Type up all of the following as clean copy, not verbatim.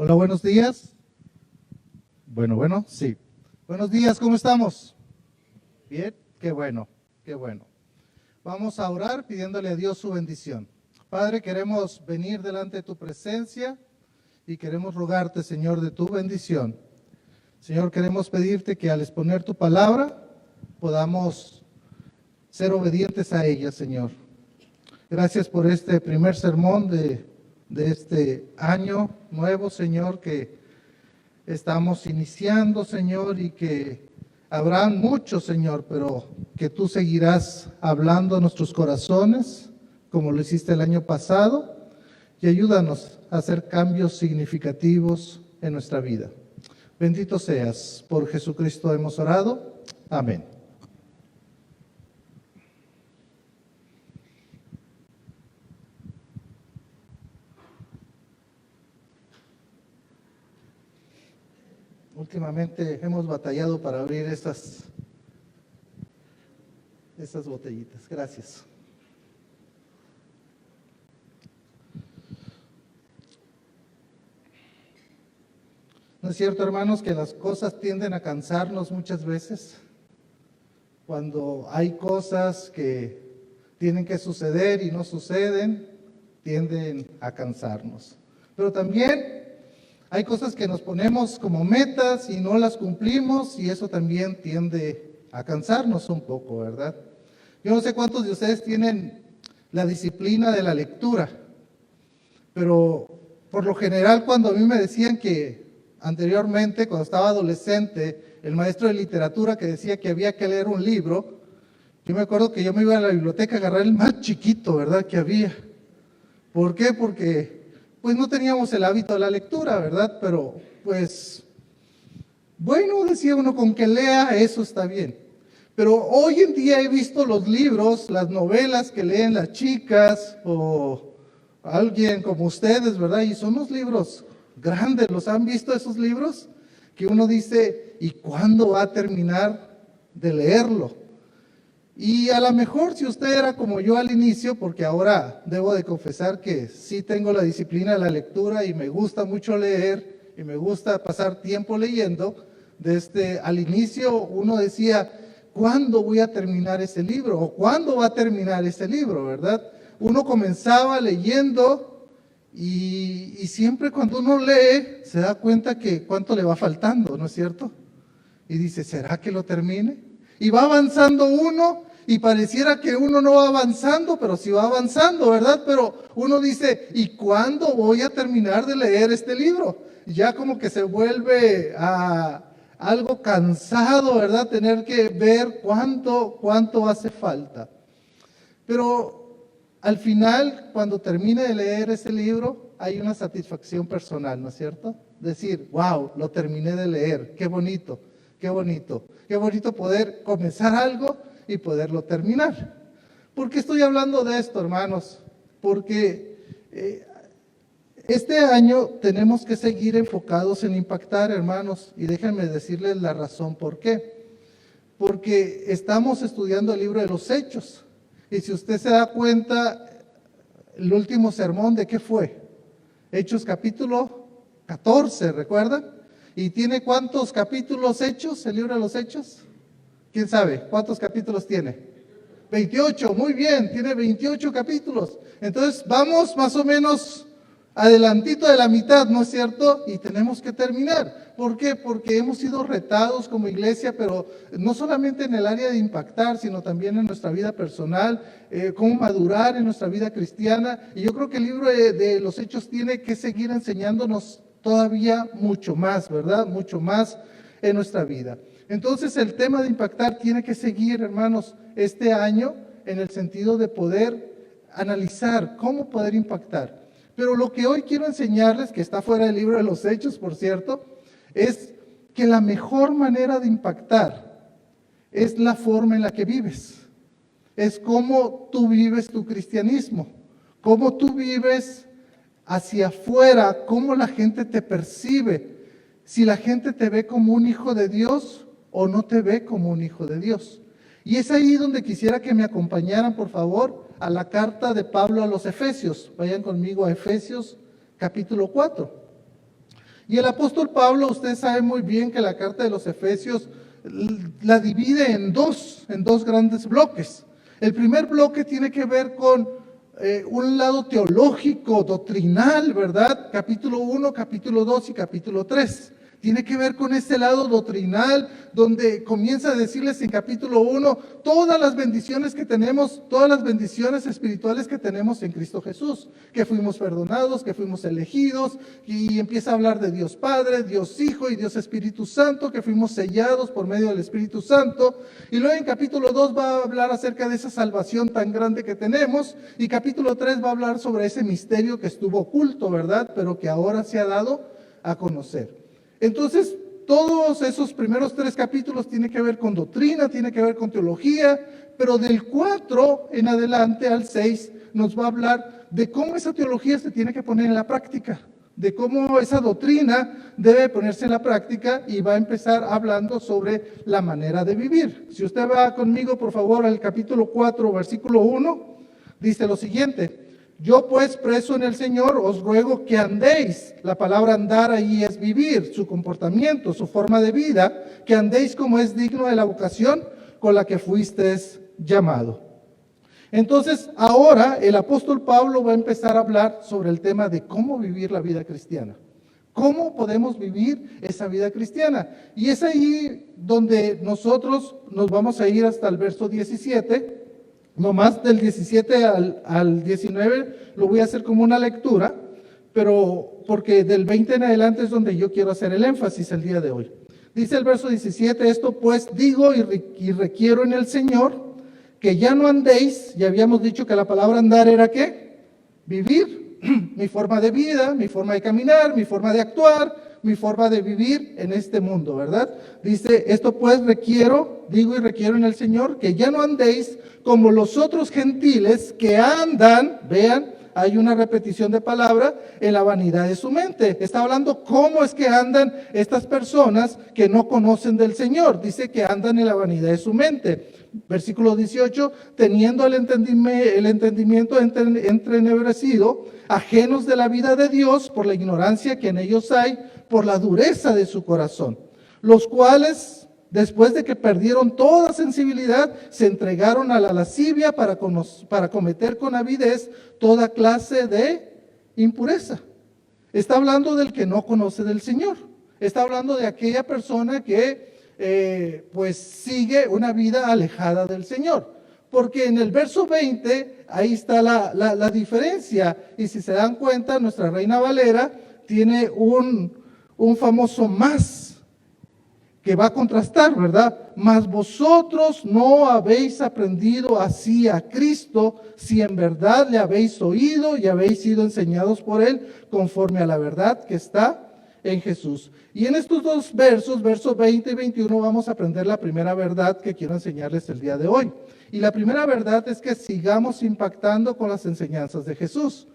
Hola, buenos días. Bueno, sí. Buenos días, ¿cómo estamos? Bien, qué bueno, qué bueno. Vamos a orar pidiéndole a Dios su bendición. Padre, queremos venir delante de tu presencia y queremos rogarte, Señor, de tu bendición. Señor, queremos pedirte que al exponer tu palabra podamos ser obedientes a ella, Señor. Gracias por este primer sermón de este año nuevo, Señor, que estamos iniciando, Señor, y que habrán muchos, Señor, pero que tú seguirás hablando a nuestros corazones, como lo hiciste el año pasado, y ayúdanos a hacer cambios significativos en nuestra vida. Bendito seas, por Jesucristo hemos orado. Amén. Últimamente hemos batallado para abrir estas botellitas. Gracias. ¿No es cierto, hermanos, que las cosas tienden a cansarnos muchas veces? Cuando hay cosas que tienen que suceder y no suceden, tienden a cansarnos. Pero también hay cosas que nos ponemos como metas y no las cumplimos, y eso también tiende a cansarnos un poco, ¿verdad? Yo no sé cuántos de ustedes tienen la disciplina de la lectura, pero por lo general cuando a mí me decían que anteriormente, cuando estaba adolescente, el maestro de literatura que decía que había que leer un libro, yo me acuerdo que yo me iba a la biblioteca a agarrar el más chiquito, ¿verdad?, que había. ¿Por qué? Porque pues no teníamos el hábito de la lectura, ¿verdad? Pero pues, bueno, decía uno, con que lea, eso está bien. Pero hoy en día he visto los libros, las novelas que leen las chicas o alguien como ustedes, ¿verdad? Y son unos libros grandes, ¿los han visto esos libros? Que uno dice, ¿y cuándo va a terminar de leerlo? Y a lo mejor si usted era como yo al inicio, porque ahora debo de confesar que sí tengo la disciplina de la lectura y me gusta mucho leer y me gusta pasar tiempo leyendo, al inicio uno decía, ¿cuándo voy a terminar ese libro? ¿O cuándo va a terminar ese libro, verdad? Uno comenzaba leyendo y siempre cuando uno lee se da cuenta que cuánto le va faltando, ¿no es cierto? Y dice, ¿será que lo termine? Y va avanzando uno y pareciera que uno no va avanzando, pero sí va avanzando, ¿verdad? Pero uno dice, ¿y cuándo voy a terminar de leer este libro? Y ya como que se vuelve algo cansado, ¿verdad? Tener que ver cuánto hace falta. Pero al final, cuando termine de leer ese libro, hay una satisfacción personal, ¿no es cierto? Decir, wow, lo terminé de leer, qué bonito, qué bonito. Qué bonito poder comenzar algo y poderlo terminar. ¿Por qué estoy hablando de esto, hermanos? Porque este año tenemos que seguir enfocados en impactar, hermanos, y déjenme decirles la razón por qué. Porque estamos estudiando el libro de los Hechos. Y si usted se da cuenta, el último sermón, ¿de qué fue? Hechos capítulo 14, ¿recuerdan? ¿Y tiene cuántos capítulos Hechos, el libro de los Hechos? ¿Quién sabe? ¿Cuántos capítulos tiene? 28, muy bien, tiene 28 capítulos. Entonces vamos más o menos adelantito de la mitad, ¿no es cierto? Y tenemos que terminar. ¿Por qué? Porque hemos sido retados como iglesia, pero no solamente en el área de impactar, sino también en nuestra vida personal, cómo madurar en nuestra vida cristiana. Y yo creo que el libro de los Hechos tiene que seguir enseñándonos todavía mucho más, ¿verdad? Mucho más en nuestra vida. Entonces el tema de impactar tiene que seguir, hermanos, este año en el sentido de poder analizar cómo poder impactar. Pero lo que hoy quiero enseñarles, que está fuera del libro de los Hechos, por cierto, es que la mejor manera de impactar es la forma en la que vives. Es cómo tú vives tu cristianismo, cómo tú vives hacia afuera, cómo la gente te percibe, si la gente te ve como un hijo de Dios o no te ve como un hijo de Dios. Y es ahí donde quisiera que me acompañaran, por favor, a la carta de Pablo a los Efesios. Vayan conmigo a Efesios capítulo 4. Y el apóstol Pablo, usted sabe muy bien que la carta de los Efesios la divide en dos grandes bloques. El primer bloque tiene que ver con un lado teológico, doctrinal, ¿verdad? Capítulo 1, capítulo 2 y capítulo 3. Tiene que ver con ese lado doctrinal, donde comienza a decirles en capítulo 1 todas las bendiciones que tenemos, todas las bendiciones espirituales que tenemos en Cristo Jesús, que fuimos perdonados, que fuimos elegidos, y empieza a hablar de Dios Padre, Dios Hijo y Dios Espíritu Santo, que fuimos sellados por medio del Espíritu Santo. Y luego en capítulo 2 va a hablar acerca de esa salvación tan grande que tenemos, y capítulo 3 va a hablar sobre ese misterio que estuvo oculto, ¿verdad? Pero que ahora se ha dado a conocer. Entonces, todos esos primeros 3 capítulos tienen que ver con doctrina, tienen que ver con teología, pero del 4 en adelante al 6 nos va a hablar de cómo esa teología se tiene que poner en la práctica, de cómo esa doctrina debe ponerse en la práctica, y va a empezar hablando sobre la manera de vivir. Si usted va conmigo, por favor, al capítulo 4, versículo 1, dice lo siguiente: yo pues, preso en el Señor, os ruego que andéis. La palabra andar ahí es vivir, su comportamiento, su forma de vida, que andéis como es digno de la vocación con la que fuisteis llamado. Entonces, ahora el apóstol Pablo va a empezar a hablar sobre el tema de cómo vivir la vida cristiana. ¿Cómo podemos vivir esa vida cristiana? Y es ahí donde nosotros nos vamos a ir hasta el verso 17. Nomás del 17 al 19 lo voy a hacer como una lectura, pero porque del 20 en adelante es donde yo quiero hacer el énfasis el día de hoy. Dice el verso 17, esto pues digo y requiero en el Señor, que ya no andéis, ya habíamos dicho que la palabra andar era ¿qué? Vivir, mi forma de vida, mi forma de caminar, mi forma de actuar, mi forma de vivir en este mundo, ¿verdad? Dice, esto pues digo y requiero en el Señor, que ya no andéis como los otros gentiles que andan, vean, hay una repetición de palabra, en la vanidad de su mente. Está hablando cómo es que andan estas personas que no conocen del Señor. Dice que andan en la vanidad de su mente. Versículo 18, teniendo el entendimiento entrenebrecido, ajenos de la vida de Dios por la ignorancia que en ellos hay, por la dureza de su corazón, los cuales, después de que perdieron toda sensibilidad, se entregaron a la lascivia para cometer con avidez toda clase de impureza. Está hablando del que no conoce del Señor. Está hablando de aquella persona que pues sigue una vida alejada del Señor. Porque en el verso 20, ahí está la diferencia. Y si se dan cuenta, nuestra Reina Valera tiene un famoso más que va a contrastar, ¿verdad? Mas vosotros no habéis aprendido así a Cristo, si en verdad le habéis oído y habéis sido enseñados por Él, conforme a la verdad que está en Jesús. Y en estos dos versos, versos 20 y 21, vamos a aprender la primera verdad que quiero enseñarles el día de hoy. Y la primera verdad es que sigamos impactando con las enseñanzas de Jesús,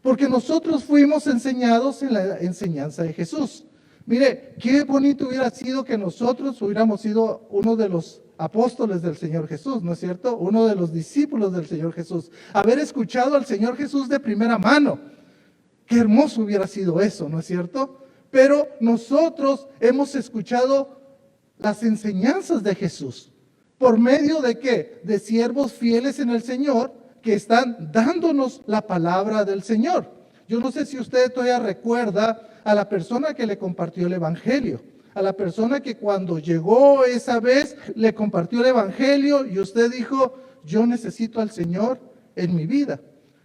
porque nosotros fuimos enseñados en la enseñanza de Jesús. Mire, qué bonito hubiera sido que nosotros hubiéramos sido uno de los apóstoles del Señor Jesús, ¿no es cierto? Uno de los discípulos del Señor Jesús. Haber escuchado al Señor Jesús de primera mano. Qué hermoso hubiera sido eso, ¿no es cierto? Pero nosotros hemos escuchado las enseñanzas de Jesús. ¿Por medio de qué? De siervos fieles en el Señor que están dándonos la palabra del Señor. Yo no sé si usted todavía recuerda a la persona que le compartió el Evangelio, a la persona que cuando llegó esa vez le compartió el Evangelio y usted dijo, yo necesito al Señor en mi vida.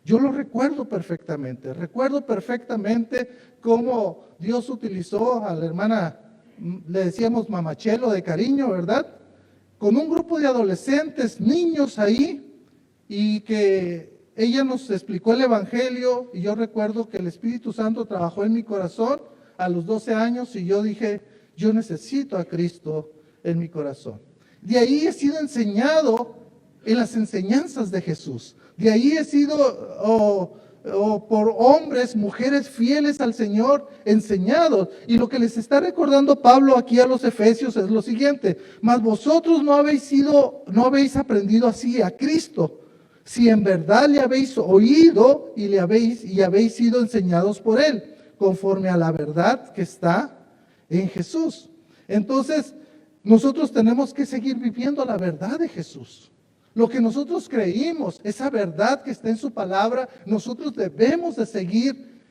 Yo lo recuerdo perfectamente cómo Dios utilizó a la hermana, le decíamos mamachelo de cariño, ¿verdad? Con un grupo de adolescentes, niños ahí, y que ella nos explicó el Evangelio, y yo recuerdo que el Espíritu Santo trabajó en mi corazón a los 12 años, y yo dije, yo necesito a Cristo en mi corazón. De ahí he sido enseñado en las enseñanzas de Jesús. De ahí he sido por hombres, mujeres fieles al Señor, enseñados. Y lo que les está recordando Pablo aquí a los Efesios es lo siguiente: mas vosotros no habéis aprendido así a Cristo, si en verdad le habéis oído y habéis sido enseñados por Él, conforme a la verdad que está en Jesús. Entonces, nosotros tenemos que seguir viviendo la verdad de Jesús. Lo que nosotros creímos, esa verdad que está en su palabra, nosotros debemos de seguir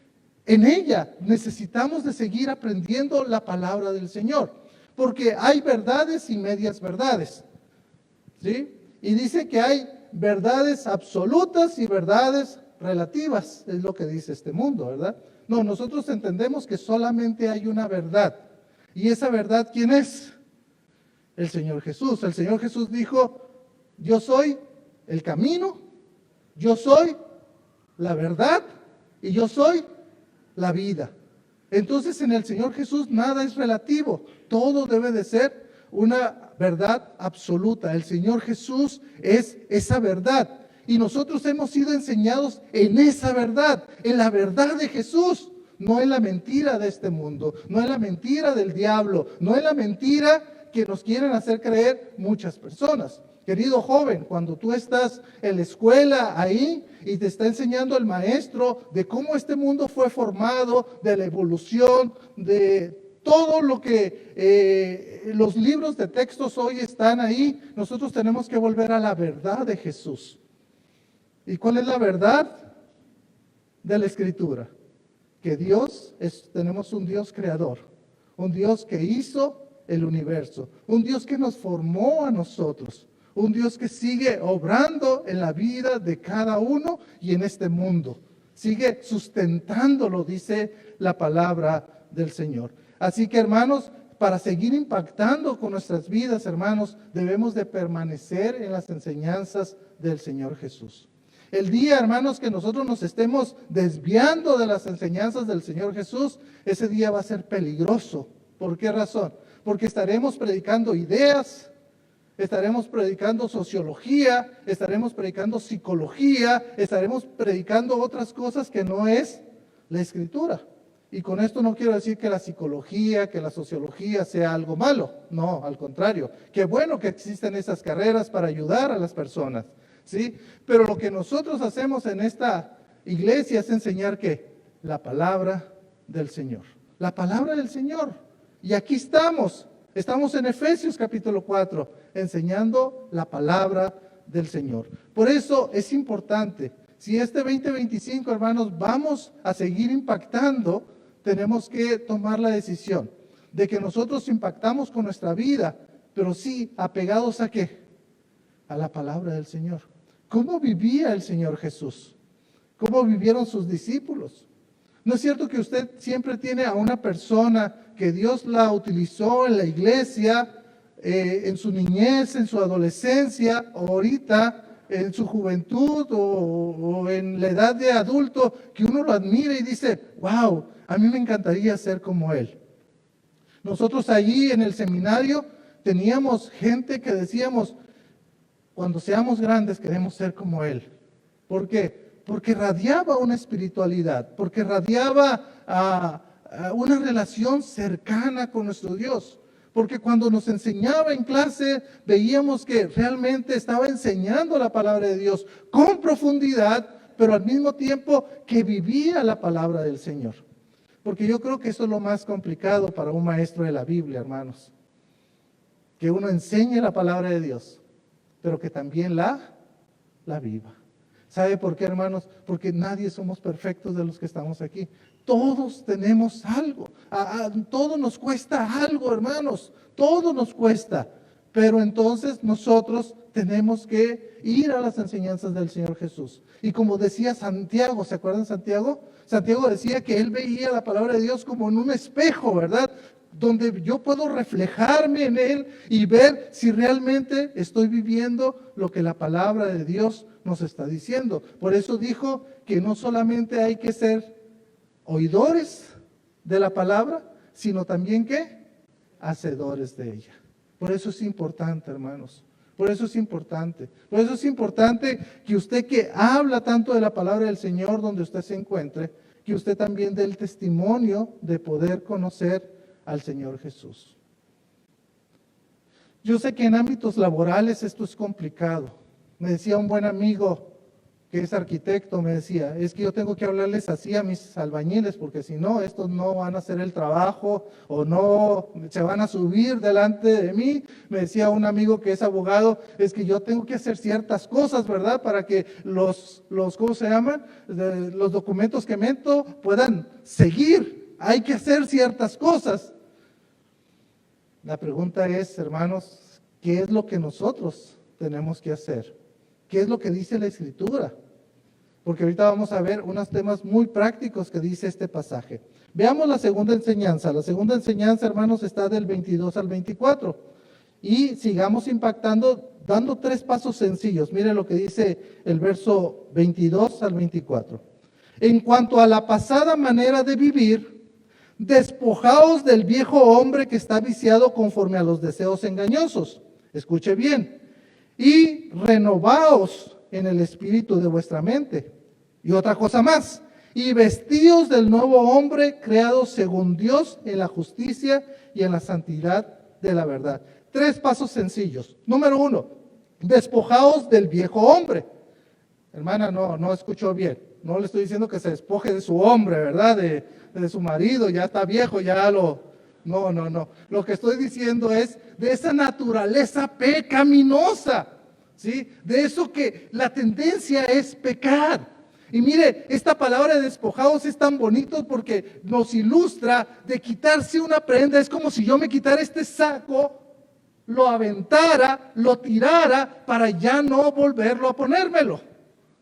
en ella. Necesitamos de seguir aprendiendo la palabra del Señor, porque hay verdades y medias verdades, ¿sí? Y dice que hay verdades absolutas y verdades relativas, es lo que dice este mundo, ¿verdad? No, nosotros entendemos que solamente hay una verdad. ¿Y esa verdad quién es? El Señor Jesús. El Señor Jesús dijo: yo soy el camino, yo soy la verdad y yo soy la vida. Entonces, en el Señor Jesús nada es relativo, todo debe de ser una verdad absoluta. El Señor Jesús es esa verdad y nosotros hemos sido enseñados en esa verdad, en la verdad de Jesús, no en la mentira de este mundo, no en la mentira del diablo, no en la mentira que nos quieren hacer creer muchas personas. Querido joven, cuando tú estás en la escuela ahí y te está enseñando el maestro de cómo este mundo fue formado, de la evolución, de todo lo que los libros de textos hoy están ahí, nosotros tenemos que volver a la verdad de Jesús. ¿Y cuál es la verdad de la Escritura? Que tenemos un Dios creador, un Dios que hizo el universo, un Dios que nos formó a nosotros, un Dios que sigue obrando en la vida de cada uno y en este mundo. Sigue sustentándolo, dice la palabra del Señor. Así que, hermanos, para seguir impactando con nuestras vidas, hermanos, debemos de permanecer en las enseñanzas del Señor Jesús. El día, hermanos, que nosotros nos estemos desviando de las enseñanzas del Señor Jesús, ese día va a ser peligroso. ¿Por qué razón? Porque estaremos predicando ideas, estaremos predicando sociología, estaremos predicando psicología, estaremos predicando otras cosas que no es la Escritura. Y con esto no quiero decir que la psicología, que la sociología sea algo malo. No, al contrario. Qué bueno que existen esas carreras para ayudar a las personas, ¿sí? Pero lo que nosotros hacemos en esta iglesia es enseñar que la palabra del Señor. La palabra del Señor. Y aquí estamos en Efesios capítulo 4, enseñando la palabra del Señor. Por eso es importante, si este 2025, hermanos, vamos a seguir impactando, tenemos que tomar la decisión de que nosotros impactamos con nuestra vida, pero sí apegados ¿a qué? A la palabra del Señor. ¿Cómo vivía el Señor Jesús? ¿Cómo vivieron sus discípulos? ¿No es cierto que usted siempre tiene a una persona que Dios la utilizó en la iglesia, en su niñez, en su adolescencia, o ahorita en su juventud o en la edad de adulto, que uno lo admira y dice: wow, a mí me encantaría ser como él? Nosotros allí en el seminario teníamos gente que decíamos: cuando seamos grandes queremos ser como él. ¿Por qué? Porque radiaba una espiritualidad, porque radiaba una relación cercana con nuestro Dios. Porque cuando nos enseñaba en clase, veíamos que realmente estaba enseñando la palabra de Dios con profundidad, pero al mismo tiempo que vivía la palabra del Señor. Porque yo creo que eso es lo más complicado para un maestro de la Biblia, hermanos. Que uno enseñe la palabra de Dios, pero que también la viva. ¿Sabe por qué, hermanos? Porque nadie somos perfectos de los que estamos aquí. Todos tenemos algo. Todo nos cuesta algo, hermanos. Todo nos cuesta. Pero entonces nosotros tenemos que ir a las enseñanzas del Señor Jesús. Y como decía Santiago, ¿se acuerdan Santiago? Santiago decía que él veía la palabra de Dios como en un espejo, ¿verdad? Donde yo puedo reflejarme en él y ver si realmente estoy viviendo lo que la palabra de Dios nos está diciendo. Por eso dijo que no solamente hay que ser oidores de la palabra, sino también ¿qué? Hacedores de ella. Por eso es importante, hermanos. Por eso es importante. Por eso es importante que usted que habla tanto de la palabra del Señor donde usted se encuentre, que usted también dé el testimonio de poder conocer al Señor Jesús. Yo sé que en ámbitos laborales esto es complicado. Me decía un buen amigo, que es arquitecto, me decía, es que yo tengo que hablarles así a mis albañiles, porque si no, estos no van a hacer el trabajo o no se van a subir delante de mí. Me decía un amigo que es abogado, es que yo tengo que hacer ciertas cosas, ¿verdad? Para que ¿cómo se llaman? Los documentos que meto puedan seguir. Hay que hacer ciertas cosas. La pregunta es, hermanos, ¿qué es lo que nosotros tenemos que hacer? ¿Qué es lo que dice la Escritura? Porque ahorita vamos a ver unos temas muy prácticos que dice este pasaje. Veamos la segunda enseñanza. La segunda enseñanza, hermanos, está del 22 al 24. Y sigamos impactando, dando 3 pasos sencillos. Mire lo que dice el verso 22 al 24. En cuanto a la pasada manera de vivir, despojaos del viejo hombre que está viciado conforme a los deseos engañosos. Escuche bien. Y renovaos en el espíritu de vuestra mente. Y otra cosa más, y vestíos del nuevo hombre creado según Dios en la justicia y en la santidad de la verdad. 3 pasos sencillos. Número 1, despojaos del viejo hombre. Hermana, no escuchó bien. No le estoy diciendo que se despoje de su hombre, ¿verdad? De su marido, ya está viejo, ya lo... No. Lo que estoy diciendo es de esa naturaleza pecaminosa, ¿sí? De eso que la tendencia es pecar. Y mire, esta palabra de despojados es tan bonito porque nos ilustra de quitarse una prenda. Es como si yo me quitara este saco, lo aventara, lo tirara para ya no volverlo a ponérmelo.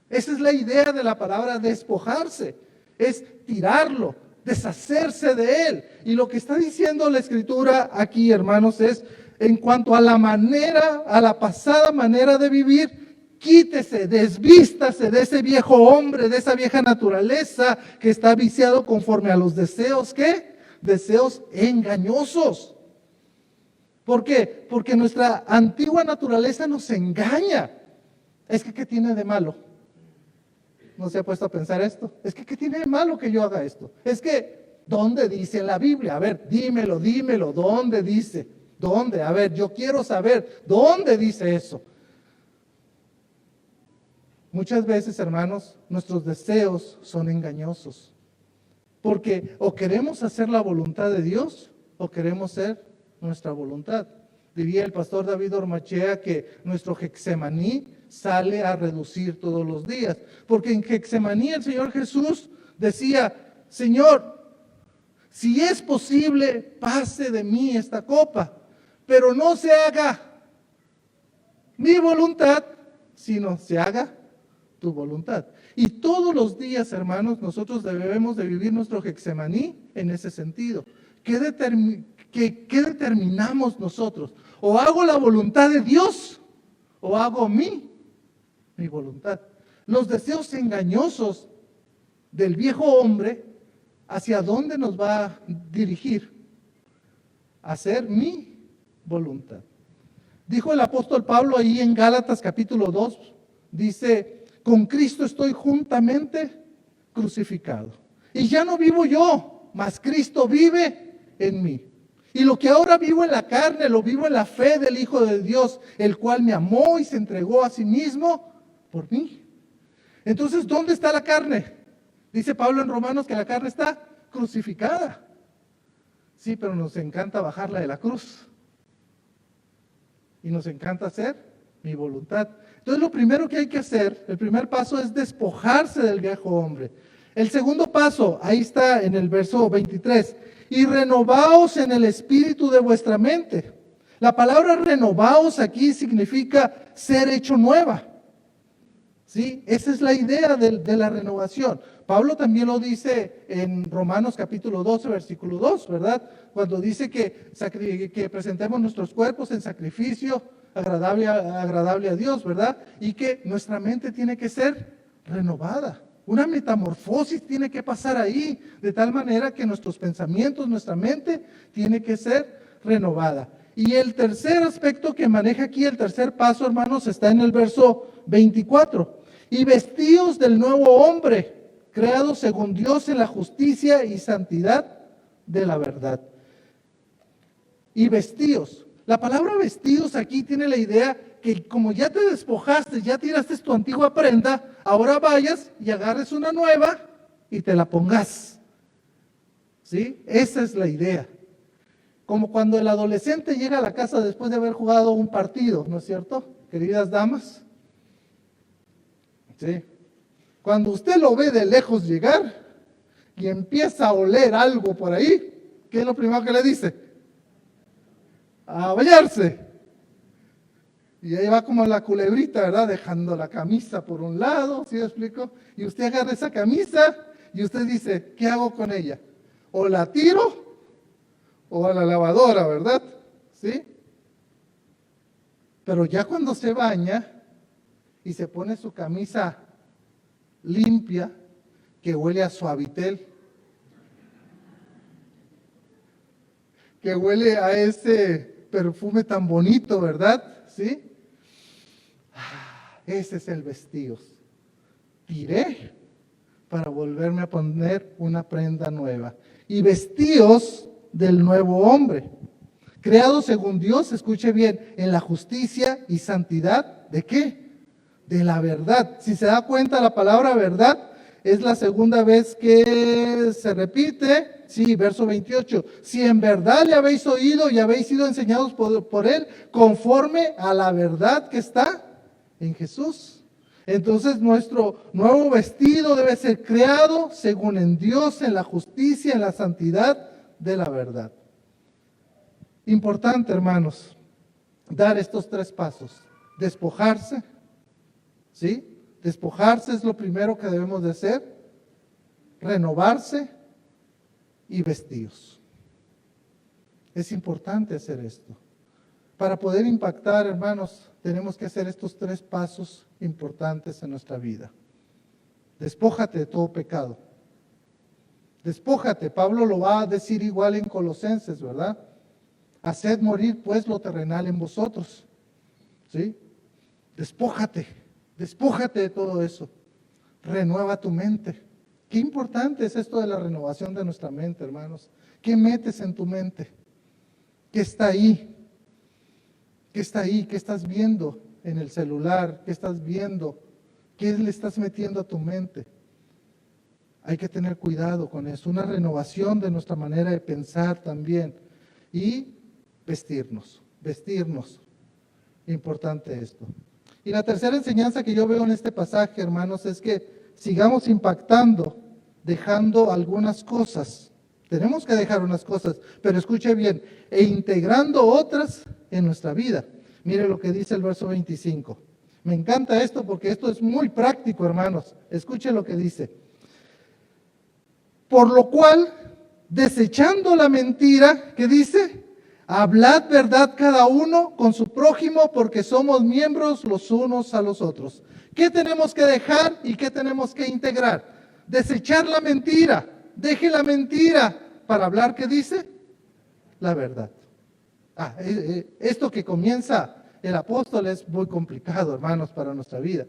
Esa es la idea de la palabra despojarse, es tirarlo, deshacerse de él. Y lo que está diciendo la Escritura aquí, hermanos, es en cuanto a la manera, a la pasada manera de vivir, quítese, desvístase de ese viejo hombre, de esa vieja naturaleza que está viciado conforme a los deseos, ¿qué? Deseos engañosos. ¿Por qué? Porque nuestra antigua naturaleza nos engaña. Es que, ¿qué tiene de malo? ¿No se ha puesto a pensar esto? Es que, ¿qué tiene de malo que yo haga esto? Es que, ¿dónde dice en la Biblia? A ver, dímelo, ¿dónde dice? ¿Dónde? A ver, yo quiero saber, ¿dónde dice eso? Muchas veces, hermanos, nuestros deseos son engañosos. Porque o queremos hacer la voluntad de Dios o queremos ser nuestra voluntad. Diría el pastor David Ormachea que nuestro Getsemaní sale a reducir todos los días. Porque en Getsemaní el Señor Jesús decía, Señor, si es posible, pase de mí esta copa, pero no se haga mi voluntad, sino se haga tu voluntad. Y todos los días, hermanos, nosotros debemos de vivir nuestro Getsemaní en ese sentido. ¿Qué determinamos nosotros? O hago la voluntad de Dios, o hago mi voluntad. Los deseos engañosos del viejo hombre, ¿hacia dónde nos va a dirigir? A hacer mi voluntad. Dijo el apóstol Pablo ahí en Gálatas capítulo 2, dice, con Cristo estoy juntamente crucificado. Y ya no vivo yo, mas Cristo vive en mí. Y lo que ahora vivo en la carne, lo vivo en la fe del Hijo de Dios, el cual me amó y se entregó a sí mismo por mí. Entonces, ¿dónde está la carne? Dice Pablo en Romanos que la carne está crucificada. Sí, pero nos encanta bajarla de la cruz. Y nos encanta hacer mi voluntad. Entonces, lo primero que hay que hacer, el primer paso es despojarse del viejo hombre. El segundo paso, ahí está en el verso 23, y renovaos en el espíritu de vuestra mente. La palabra renovaos aquí significa ser hecho nueva. ¿Sí? Esa es la idea de la renovación. Pablo también lo dice en Romanos capítulo 12, versículo 2, ¿verdad? Cuando dice que presentemos nuestros cuerpos en sacrificio agradable a Dios, ¿verdad? Y que nuestra mente tiene que ser renovada. Una metamorfosis tiene que pasar ahí, de tal manera que nuestros pensamientos, nuestra mente, tiene que ser renovada. Y el tercer aspecto que maneja aquí, el tercer paso, hermanos, está en el verso 24. Y vestíos del nuevo hombre, creado según Dios en la justicia y santidad de la verdad. Y vestíos. La palabra vestidos aquí tiene la idea que como ya te despojaste, ya tiraste tu antigua prenda, ahora vayas y agarres una nueva y te la pongas. ¿Sí? Esa es la idea. Como cuando el adolescente llega a la casa después de haber jugado un partido, ¿no es cierto, queridas damas? Sí. Cuando usted lo ve de lejos llegar y empieza a oler algo por ahí, ¿qué es lo primero que le dice? A bañarse. Y ahí va como la culebrita, ¿verdad? Dejando la camisa por un lado, ¿sí me explico? Y usted agarra esa camisa y usted dice, ¿qué hago con ella? O la tiro o a la lavadora, ¿verdad? ¿Sí? Pero ya cuando se baña y se pone su camisa limpia, que huele a Suavitel, que huele a ese perfume tan bonito, ¿verdad? ¿Sí? Ese es el vestido. Tiré para volverme a poner una prenda nueva. Y vestidos del nuevo hombre, creado según Dios, escuche bien, en la justicia y santidad, ¿de qué? De la verdad. Si se da cuenta, la palabra verdad es la segunda vez que se repite. Sí, verso 28. Si en verdad le habéis oído y habéis sido enseñados por él, conforme a la verdad que está en Jesús. Entonces nuestro nuevo vestido debe ser creado según en Dios, en la justicia, en la santidad de la verdad. Importante, hermanos, dar estos 3 pasos. Despojarse, ¿sí? Despojarse es lo primero que debemos de hacer. Renovarse y vestidos. Es importante hacer esto. Para poder impactar, hermanos, tenemos que hacer estos 3 pasos importantes en nuestra vida. Despójate de todo pecado. Despójate, Pablo lo va a decir igual en Colosenses, ¿verdad? Haced morir pues lo terrenal en vosotros. ¿Sí? Despójate de todo eso. Renueva tu mente. Qué importante es esto de la renovación de nuestra mente, hermanos. ¿Qué metes en tu mente? ¿Qué está ahí? ¿Qué está ahí? ¿Qué estás viendo en el celular? ¿Qué estás viendo? ¿Qué le estás metiendo a tu mente? Hay que tener cuidado con eso. Una renovación de nuestra manera de pensar también. Y vestirnos. Importante esto. Y la tercera enseñanza que yo veo en este pasaje, hermanos, es que sigamos impactando, dejando algunas cosas. Tenemos que dejar unas cosas, pero escuche bien, e integrando otras en nuestra vida. Mire lo que dice el verso 25. Me encanta esto porque esto es muy práctico, hermanos. Escuche lo que dice. Por lo cual, desechando la mentira, ¿qué dice? Hablad verdad cada uno con su prójimo, porque somos miembros los unos a los otros. ¿Qué tenemos que dejar y qué tenemos que integrar? Desechar la mentira. Deje la mentira para hablar, ¿qué dice? La verdad. Esto que comienza el apóstol es muy complicado, hermanos, para nuestra vida.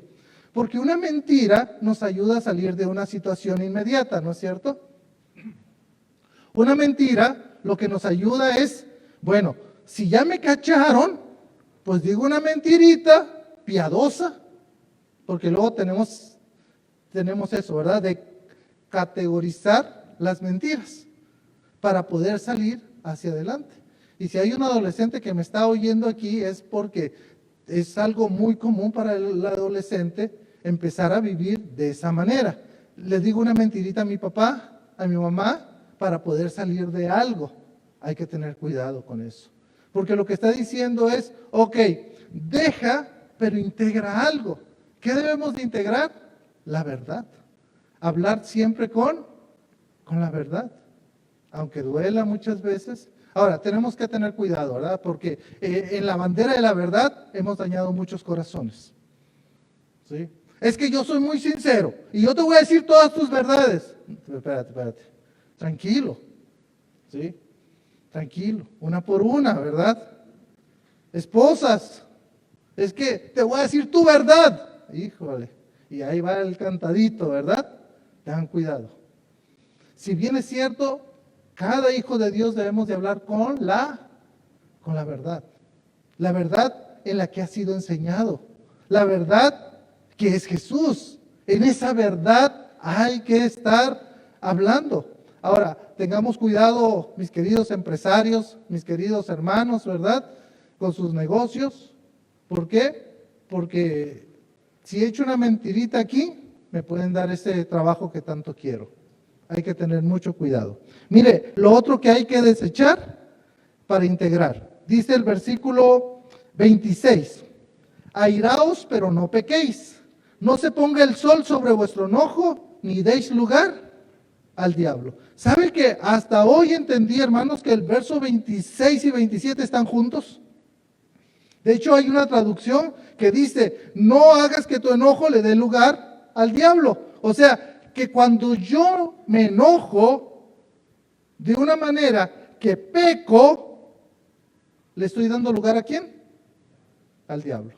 Porque una mentira nos ayuda a salir de una situación inmediata, ¿no es cierto? Una mentira lo que nos ayuda es, bueno, si ya me cacharon, pues digo una mentirita piadosa, porque luego tenemos eso, ¿verdad? De categorizar las mentiras para poder salir hacia adelante. Y si hay un adolescente que me está oyendo aquí es porque es algo muy común para el adolescente empezar a vivir de esa manera. Le digo una mentirita a mi papá, a mi mamá, para poder salir de algo. Hay que tener cuidado con eso. Porque lo que está diciendo es, ok, deja, pero integra algo. ¿Qué debemos de integrar? La verdad. Hablar siempre con la verdad. Aunque duela muchas veces. Ahora, tenemos que tener cuidado, ¿verdad? Porque en la bandera de la verdad hemos dañado muchos corazones. ¿Sí? Es que yo soy muy sincero y yo te voy a decir todas tus verdades. Espérate. Tranquilo. ¿Sí? Tranquilo. Una por una, ¿verdad? Esposas. Es que te voy a decir tu verdad. Híjole. Y ahí va el cantadito, ¿verdad? Tengan cuidado. Si bien es cierto, cada hijo de Dios debemos de hablar con la verdad. La verdad en la que has sido enseñado. La verdad que es Jesús. En esa verdad hay que estar hablando. Ahora, tengamos cuidado, mis queridos empresarios, mis queridos hermanos, ¿verdad? Con sus negocios. ¿Por qué? Porque si he hecho una mentirita aquí, me pueden dar ese trabajo que tanto quiero. Hay que tener mucho cuidado. Mire, lo otro que hay que desechar para integrar. Dice el versículo 26. Airaos, pero no pequéis. No se ponga el sol sobre vuestro enojo, ni deis lugar al diablo. ¿Sabe que hasta hoy entendí, hermanos, que el verso 26 y 27 están juntos? De hecho, hay una traducción que dice, no hagas que tu enojo le dé lugar al diablo. O sea, que cuando yo me enojo de una manera que peco, ¿le estoy dando lugar a quién? Al diablo.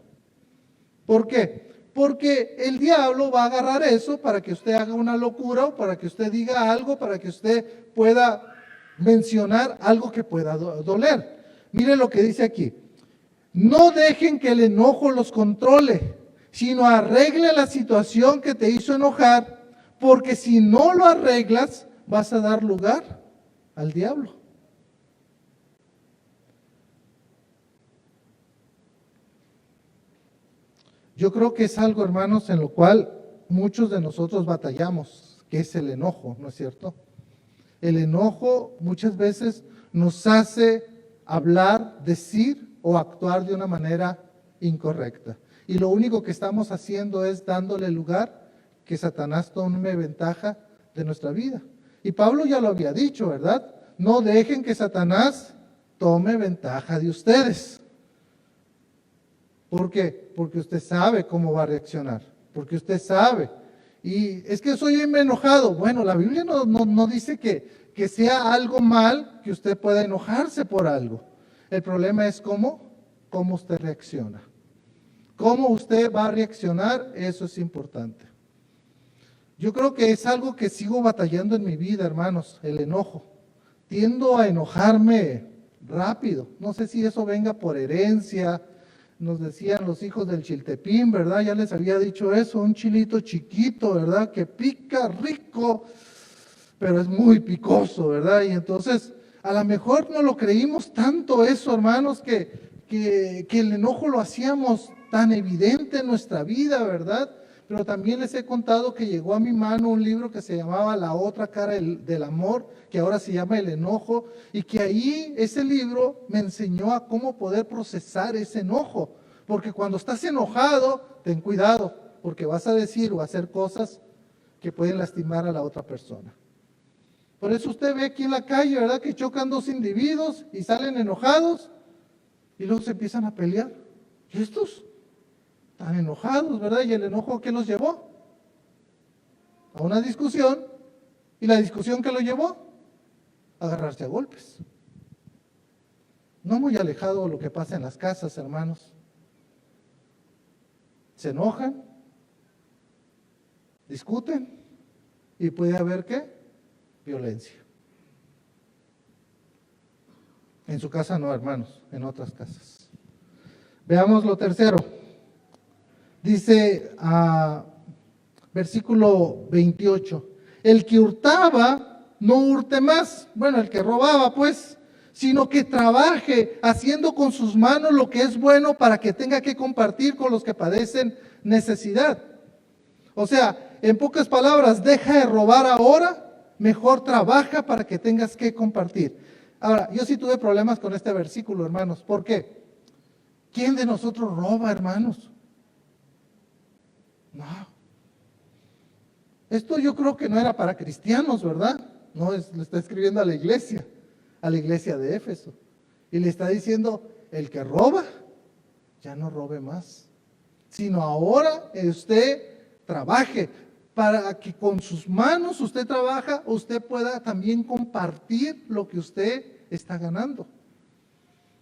¿Por qué? Porque el diablo va a agarrar eso para que usted haga una locura o para que usted diga algo, para que usted pueda mencionar algo que pueda doler. Mire lo que dice aquí. No dejen que el enojo los controle, sino arregle la situación que te hizo enojar, porque si no lo arreglas, vas a dar lugar al diablo. Yo creo que es algo, hermanos, en lo cual muchos de nosotros batallamos, que es el enojo, ¿no es cierto? El enojo muchas veces nos hace hablar, decir o actuar de una manera incorrecta. Y lo único que estamos haciendo es dándole lugar que Satanás tome ventaja de nuestra vida. Y Pablo ya lo había dicho, ¿verdad? No dejen que Satanás tome ventaja de ustedes. ¿Por qué? Porque usted sabe cómo va a reaccionar, porque usted sabe. Y es que soy enojado. Bueno, la Biblia no dice que sea algo mal que usted pueda enojarse por algo. El problema es cómo usted reacciona. Cómo usted va a reaccionar, eso es importante. Yo creo que es algo que sigo batallando en mi vida, hermanos, el enojo. Tiendo a enojarme rápido. No sé si eso venga por herencia. Nos decían los hijos del chiltepín, ¿verdad? Ya les había dicho eso, un chilito chiquito, ¿verdad? Que pica rico, pero es muy picoso, ¿verdad? Y entonces, a lo mejor no lo creímos tanto eso, hermanos, que el enojo lo hacíamos tan evidente en nuestra vida, ¿verdad? Pero también les he contado que llegó a mi mano un libro que se llamaba La otra cara del amor, que ahora se llama El enojo, y que ahí ese libro me enseñó a cómo poder procesar ese enojo. Porque cuando estás enojado, ten cuidado, porque vas a decir o hacer cosas que pueden lastimar a la otra persona. Por eso usted ve aquí en la calle, ¿verdad? Que chocan dos individuos y salen enojados y luego se empiezan a pelear. ¿Y estos? Están enojados, ¿verdad? ¿Y el enojo qué los llevó? A una discusión. ¿Y la discusión qué lo llevó? A agarrarse a golpes. No muy alejado de lo que pasa en las casas, hermanos. Se enojan, discuten y puede haber ¿qué? Violencia. En su casa no, hermanos, en otras casas. Veamos lo tercero. Dice, versículo 28, el que hurtaba, no hurte más. Bueno, el que robaba, pues, sino que trabaje haciendo con sus manos lo que es bueno para que tenga que compartir con los que padecen necesidad. O sea, en pocas palabras, deja de robar ahora, mejor trabaja para que tengas que compartir. Ahora, yo sí tuve problemas con este versículo, hermanos. ¿Por qué? ¿Quién de nosotros roba, hermanos? No. Esto yo creo que no era para cristianos, ¿verdad? No, le está escribiendo a la iglesia de Éfeso. Y le está diciendo, el que roba, ya no robe más. Sino ahora usted trabaje para que con sus manos usted trabaja, usted pueda también compartir lo que usted está ganando.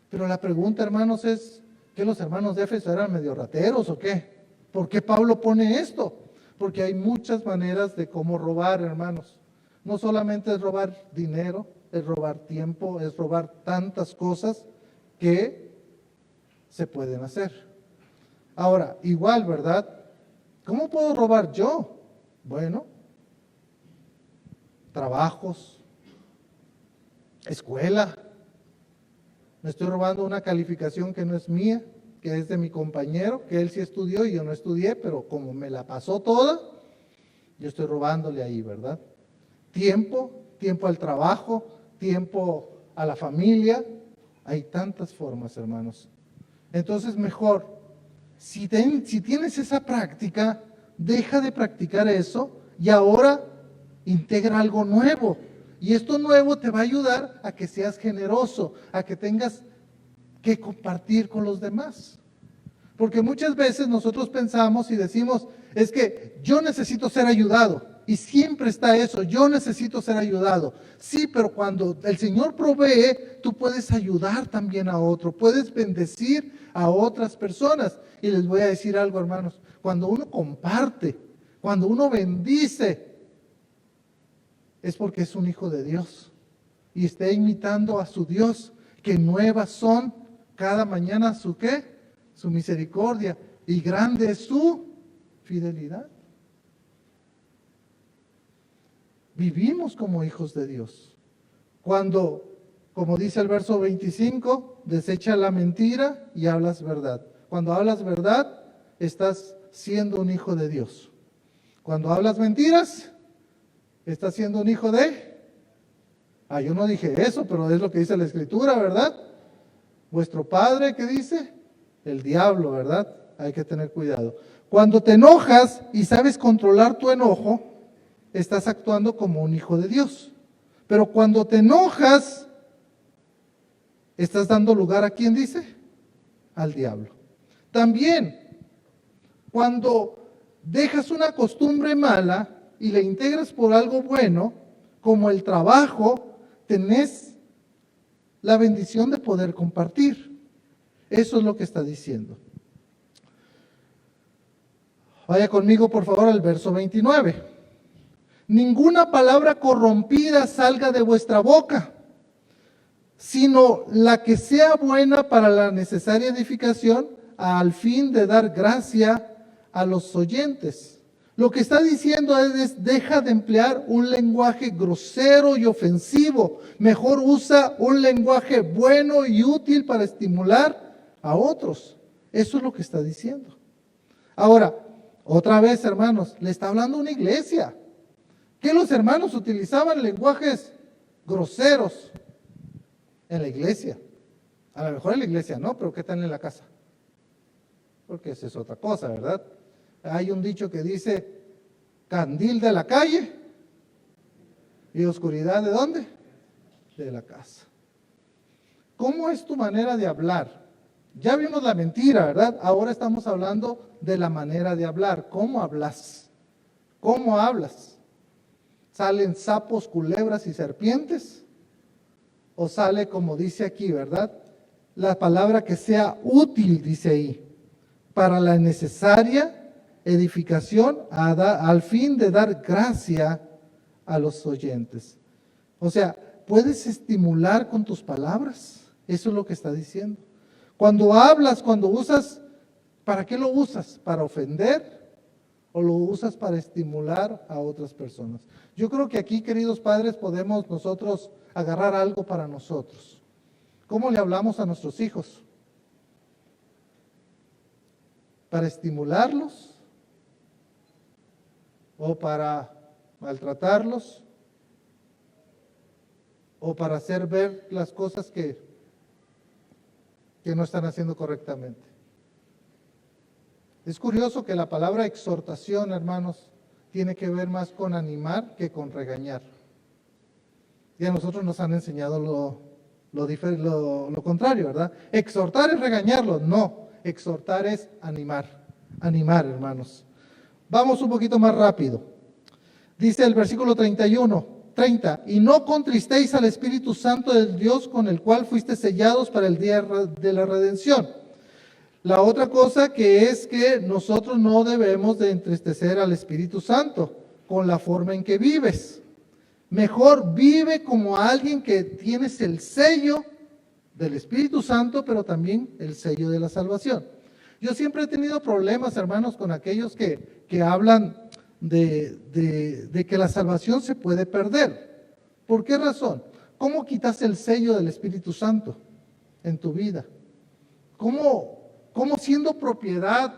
Pero la pregunta, hermanos, es, ¿que los hermanos de Éfeso eran medio rateros o qué? ¿Por qué Pablo pone esto? Porque hay muchas maneras de cómo robar, hermanos. No solamente es robar dinero, es robar tiempo, es robar tantas cosas que se pueden hacer. Ahora, igual, ¿verdad? ¿Cómo puedo robar yo? Bueno, trabajos, escuela. Me estoy robando una calificación que no es mía, que es de mi compañero, que él sí estudió y yo no estudié, pero como me la pasó toda, yo estoy robándole ahí, ¿verdad? Tiempo al trabajo, tiempo a la familia. Hay tantas formas, hermanos. Entonces, mejor, si tienes esa práctica, deja de practicar eso y ahora integra algo nuevo. Y esto nuevo te va a ayudar a que seas generoso, a que tengas que compartir con los demás. Porque muchas veces nosotros pensamos y decimos, es que yo necesito ser ayudado. Y siempre está eso, yo necesito ser ayudado. Sí, pero cuando el Señor provee, tú puedes ayudar también a otro, puedes bendecir a otras personas. Y les voy a decir algo, hermanos, cuando uno comparte, cuando uno bendice, es porque es un hijo de Dios y está imitando a su Dios, que nuevas son cada mañana su ¿qué? Su misericordia, y grande es su fidelidad. Vivimos como hijos de Dios. Cuando, como dice el verso 25, desecha la mentira y hablas verdad. Cuando hablas verdad, estás siendo un hijo de Dios. Cuando hablas mentiras, estás siendo un hijo de... yo no dije eso, pero es lo que dice la Escritura, ¿verdad? Vuestro padre, ¿qué dice? El diablo, ¿verdad? Hay que tener cuidado. Cuando te enojas y sabes controlar tu enojo, estás actuando como un hijo de Dios. Pero cuando te enojas, estás dando lugar a ¿quién dice? Al diablo. También, cuando dejas una costumbre mala y la integras por algo bueno, como el trabajo, tenés la bendición de poder compartir. Eso es lo que está diciendo. Vaya conmigo, por favor, al verso 29. Ninguna palabra corrompida salga de vuestra boca, sino la que sea buena para la necesaria edificación, al fin de dar gracia a los oyentes. Lo que está diciendo es, deja de emplear un lenguaje grosero y ofensivo. Mejor usa un lenguaje bueno y útil para estimular a otros. Eso es lo que está diciendo. Ahora, otra vez, hermanos, le está hablando una iglesia. Que los hermanos utilizaban lenguajes groseros en la iglesia. A lo mejor en la iglesia no, pero ¿qué tal en la casa? Porque esa es otra cosa, ¿verdad? Hay un dicho que dice, candil de la calle y oscuridad ¿de dónde? De la casa. ¿Cómo es tu manera de hablar? Ya vimos la mentira, ¿verdad? Ahora estamos hablando de la manera de hablar. ¿Cómo hablas? ¿Cómo hablas? ¿Salen sapos, culebras y serpientes? ¿O sale como dice aquí, verdad? La palabra que sea útil, dice ahí, para la necesaria edificación al fin de dar gracia a los oyentes. O sea, puedes estimular con tus palabras. Eso es lo que está diciendo. Cuando hablas, cuando usas, ¿para qué lo usas? ¿Para ofender? ¿O lo usas para estimular a otras personas? Yo creo que aquí, queridos padres, podemos nosotros agarrar algo para nosotros. ¿Cómo le hablamos a nuestros hijos? ¿Para estimularlos? ¿O para maltratarlos? ¿O para hacer ver las cosas que no están haciendo correctamente? Es curioso que la palabra exhortación, hermanos, tiene que ver más con animar que con regañar. Y a nosotros nos han enseñado lo contrario, ¿verdad? Exhortar es regañarlo. No, exhortar es animar. Animar, hermanos. Vamos un poquito más rápido. Dice el versículo 30, y no contristéis al Espíritu Santo del Dios con el cual fuiste sellados para el día de la redención. La otra cosa que es que nosotros no debemos de entristecer al Espíritu Santo con la forma en que vives. Mejor vive como alguien que tienes el sello del Espíritu Santo, pero también el sello de la salvación. Yo siempre he tenido problemas, hermanos, con aquellos que hablan de que la salvación se puede perder. ¿Por qué razón? ¿Cómo quitas el sello del Espíritu Santo en tu vida? ¿Cómo siendo propiedad,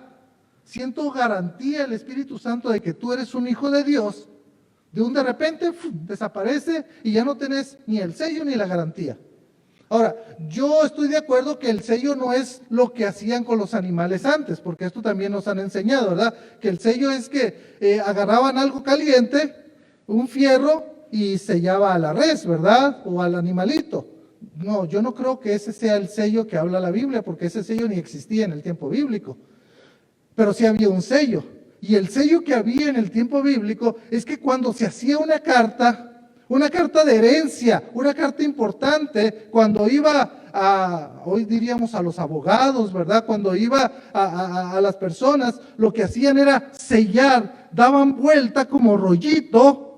siendo garantía el Espíritu Santo de que tú eres un hijo de Dios, de repente desaparece y ya no tenés ni el sello ni la garantía? Ahora, yo estoy de acuerdo que el sello no es lo que hacían con los animales antes, porque esto también nos han enseñado, ¿verdad? Que el sello es que agarraban algo caliente, un fierro, y sellaba a la res, ¿verdad? O al animalito. No, yo no creo que ese sea el sello que habla la Biblia, porque ese sello ni existía en el tiempo bíblico. Pero sí había un sello. Y el sello que había en el tiempo bíblico es que cuando se hacía una carta de herencia, una carta importante, cuando iba hoy diríamos a los abogados, ¿verdad? Cuando iba a las personas, lo que hacían era sellar, daban vuelta como rollito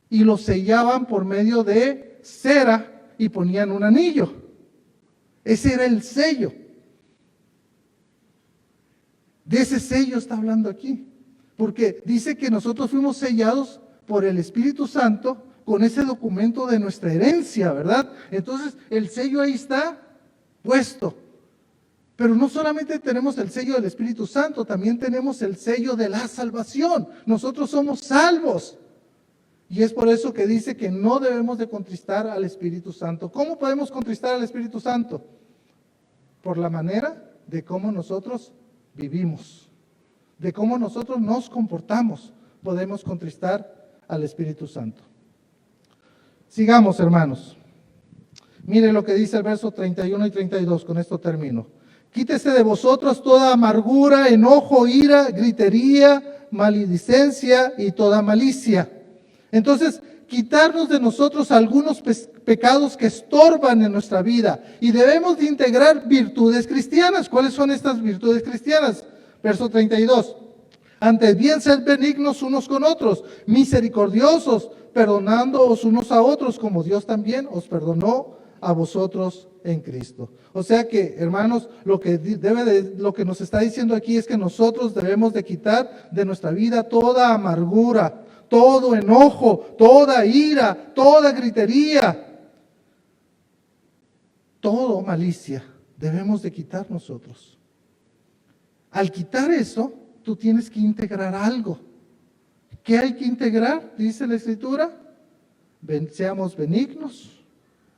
y lo sellaban por medio de cera y ponían un anillo. Ese era el sello. De ese sello está hablando aquí, porque dice que nosotros fuimos sellados por el Espíritu Santo con ese documento de nuestra herencia, ¿verdad? Entonces el sello ahí está puesto. Pero no solamente tenemos el sello del Espíritu Santo, también tenemos el sello de la salvación. Nosotros somos salvos. Y es por eso que dice que no debemos de contristar al Espíritu Santo. ¿Cómo podemos contristar al Espíritu Santo? Por la manera de cómo nosotros vivimos, de cómo nosotros nos comportamos, podemos contristar al Espíritu Santo. Sigamos, hermanos. Mire lo que dice el verso 31 y 32, con esto termino. Quítese de vosotros toda amargura, enojo, ira, gritería, maledicencia y toda malicia. Entonces, quitarnos de nosotros algunos pecados que estorban en nuestra vida. Y debemos de integrar virtudes cristianas. ¿Cuáles son estas virtudes cristianas? Verso 32. Antes bien, sed benignos unos con otros, misericordiosos, perdonándoos unos a otros, como Dios también os perdonó a vosotros en Cristo. O sea que, hermanos, lo que nos está diciendo aquí es que nosotros debemos de quitar de nuestra vida toda amargura, todo enojo, toda ira, toda gritería, todo malicia. Debemos de quitar nosotros. Al quitar eso, tú tienes que integrar algo. ¿Qué hay que integrar? Dice la Escritura. Seamos benignos,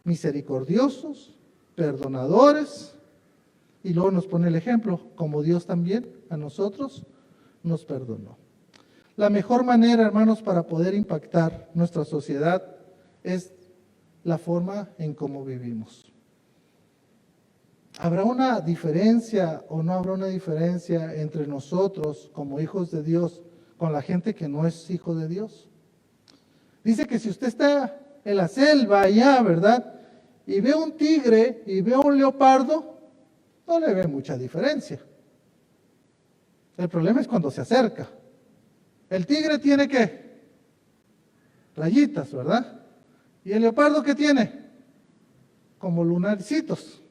misericordiosos, perdonadores. Y luego nos pone el ejemplo, como Dios también a nosotros nos perdonó. La mejor manera, hermanos, para poder impactar nuestra sociedad es la forma en cómo vivimos. ¿Habrá una diferencia o no habrá una diferencia entre nosotros como hijos de Dios con la gente que no es hijo de Dios? Dice que si usted está en la selva allá, ¿verdad? Y ve un tigre y ve un leopardo, no le ve mucha diferencia. El problema es cuando se acerca. El tigre tiene ¿qué? Rayitas, ¿verdad? ¿Y el leopardo qué tiene? Como lunarcitos.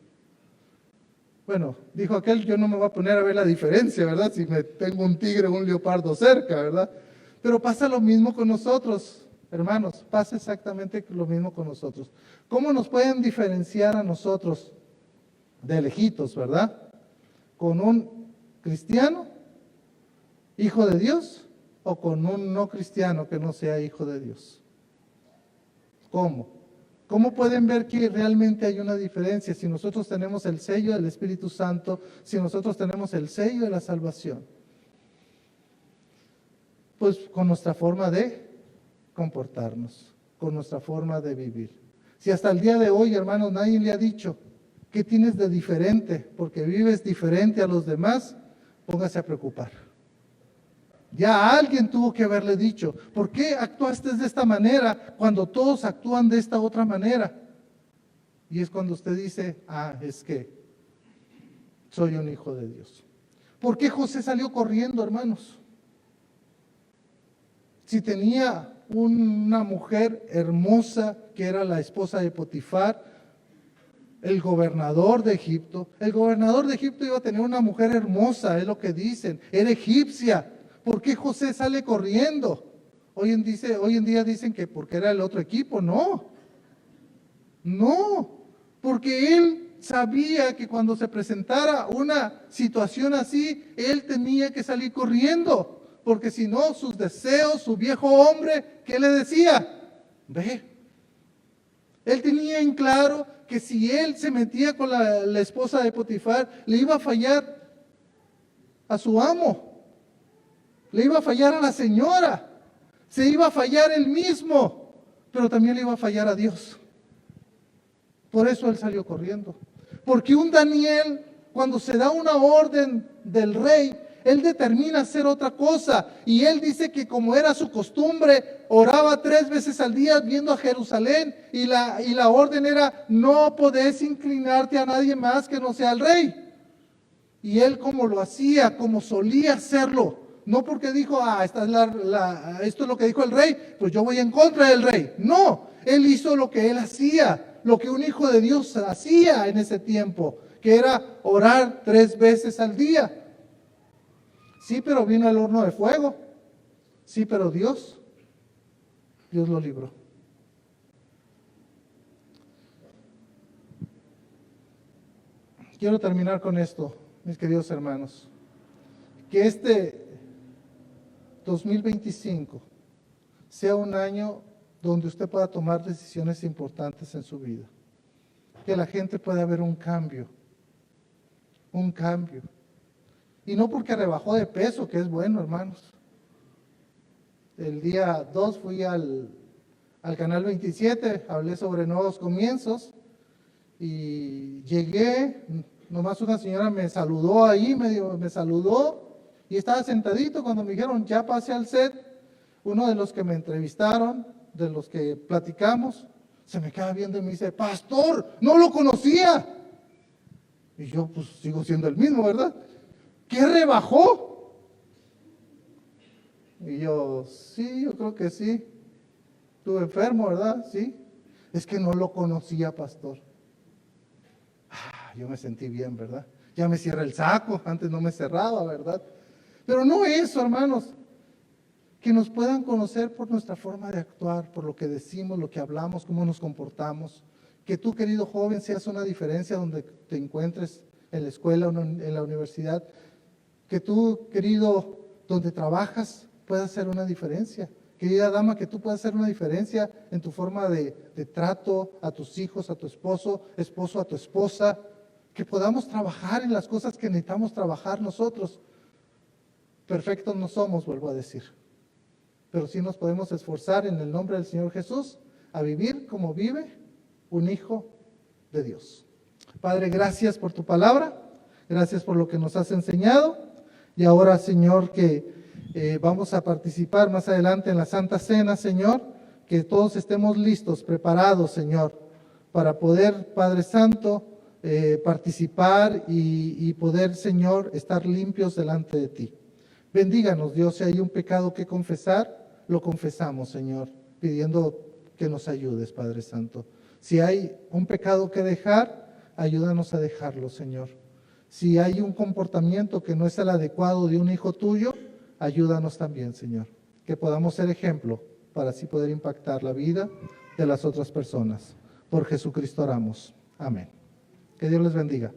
Bueno, dijo aquel, yo no me voy a poner a ver la diferencia, ¿verdad? Si me tengo un tigre o un leopardo cerca, ¿verdad? Pero pasa lo mismo con nosotros, hermanos, pasa exactamente lo mismo con nosotros. ¿Cómo nos pueden diferenciar a nosotros de lejitos, verdad? ¿Con un cristiano, hijo de Dios, o con un no cristiano que no sea hijo de Dios? ¿Cómo? ¿Cómo pueden ver que realmente hay una diferencia si nosotros tenemos el sello del Espíritu Santo, si nosotros tenemos el sello de la salvación? Pues con nuestra forma de comportarnos, con nuestra forma de vivir. Si hasta el día de hoy, hermanos, nadie le ha dicho, ¿qué tienes de diferente? Porque vives diferente a los demás, póngase a preocupar. Ya alguien tuvo que haberle dicho, ¿por qué actuaste de esta manera cuando todos actúan de esta otra manera? Y es cuando usted dice, es que soy un hijo de Dios. ¿Por qué José salió corriendo, hermanos? Si tenía una mujer hermosa que era la esposa de Potifar, el gobernador de Egipto. El gobernador de Egipto iba a tener una mujer hermosa, es lo que dicen, era egipcia. ¿Por qué José sale corriendo? Hoy en día dicen que porque era el otro equipo. No, porque él sabía que cuando se presentara una situación así, él tenía que salir corriendo, porque si no, sus deseos, su viejo hombre, ¿qué le decía? Ve. Él tenía en claro que si él se metía con la esposa de Potifar, le iba a fallar a su amo, le iba a fallar a la señora, se iba a fallar él mismo, pero también le iba a fallar a Dios. Por eso él salió corriendo. Porque un Daniel, cuando se da una orden del rey, él determina hacer otra cosa. Y él dice que como era su costumbre, oraba 3 veces al día viendo a Jerusalén. Y la orden era, no podés inclinarte a nadie más que no sea el rey. Y él como lo hacía, como solía hacerlo. No porque dijo, esto es lo que dijo el rey, pues yo voy en contra del rey. No, él hizo lo que él hacía, lo que un hijo de Dios hacía en ese tiempo, que era orar 3 veces al día. Sí, pero vino el horno de fuego. Sí, pero Dios lo libró. Quiero terminar con esto, mis queridos hermanos. Que este 2025 sea un año donde usted pueda tomar decisiones importantes en su vida. Que la gente pueda ver un cambio. Un cambio. Y no porque rebajó de peso, que es bueno, hermanos. El día 2 fui al canal 27, hablé sobre nuevos comienzos y llegué, nomás una señora me saludó ahí, me saludó y estaba sentadito cuando me dijeron, ya pasé al set. Uno de los que me entrevistaron, de los que platicamos, se me queda viendo y me dice, pastor, no lo conocía. Y yo pues sigo siendo el mismo, ¿verdad? ¿Qué rebajó? Y yo, sí, yo creo que sí. Estuve enfermo, ¿verdad? Sí. Es que no lo conocía, pastor. Yo me sentí bien, ¿verdad? Ya me cierra el saco, antes no me cerraba, ¿verdad? Pero no eso, hermanos. Que nos puedan conocer por nuestra forma de actuar, por lo que decimos, lo que hablamos, cómo nos comportamos. Que tú, querido joven, seas una diferencia donde te encuentres en la escuela o en la universidad. Que tú, querido, donde trabajas, puedas hacer una diferencia. Querida dama, que tú puedas hacer una diferencia en tu forma de trato a tus hijos, a tu esposo a tu esposa. Que podamos trabajar en las cosas que necesitamos trabajar nosotros. Perfectos no somos, vuelvo a decir. Pero sí nos podemos esforzar en el nombre del Señor Jesús a vivir como vive un hijo de Dios. Padre, gracias por tu palabra. Gracias por lo que nos has enseñado. Y ahora, Señor, que vamos a participar más adelante en la Santa Cena, Señor, que todos estemos listos, preparados, Señor, para poder, Padre Santo, participar y poder, Señor, estar limpios delante de ti. Bendíganos, Dios, si hay un pecado que confesar, lo confesamos, Señor, pidiendo que nos ayudes, Padre Santo. Si hay un pecado que dejar, ayúdanos a dejarlo, Señor. Si hay un comportamiento que no es el adecuado de un hijo tuyo, ayúdanos también, Señor. Que podamos ser ejemplo para así poder impactar la vida de las otras personas. Por Jesucristo oramos. Amén. Que Dios les bendiga.